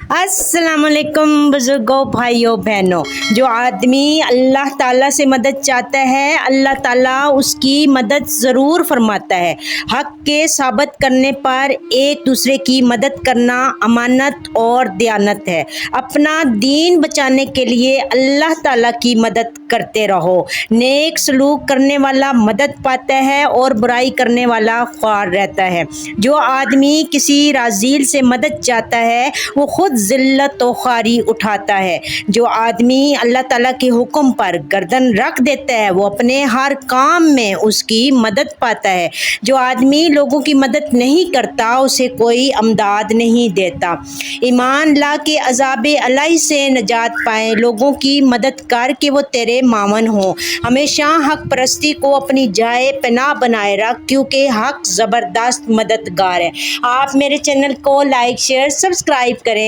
अस्सलाम वालेकुम बुजुर्गों, भाइयों बहनों। जो आदमी अल्लाह ताला से मदद चाहता है, अल्लाह ताला उसकी मदद ज़रूर फरमाता है। हक के साबित करने पर एक दूसरे की मदद करना अमानत और दयानत है। अपना दीन बचाने के लिए अल्लाह ताला की मदद करते रहो। नेक सलूक करने वाला मदद पाता है और बुराई करने वाला ख्वार रहता है। जो आदमी किसी राज़ील से मदद चाहता है वो खुद ज़िल्लत और ख्वारी उठाता है। जो आदमी अल्लाह ताला के हुक्म पर गर्दन रख देता है वो अपने हर काम में उसकी मदद पाता है। जो आदमी लोगों की मदद नहीं करता उसे कोई अमदाद नहीं देता। ईमान ला के अज़ाब अलही से नजात पाएँ, लोगों की मदद कर के वो तेरे मामन हो। हमेशा हक परस्ती को अपनी जाए पनाह बनाए रख, क्योंकि हक ज़बरदस्त मददगार है। आप मेरे चैनल को लाइक शेयर सब्सक्राइब करें।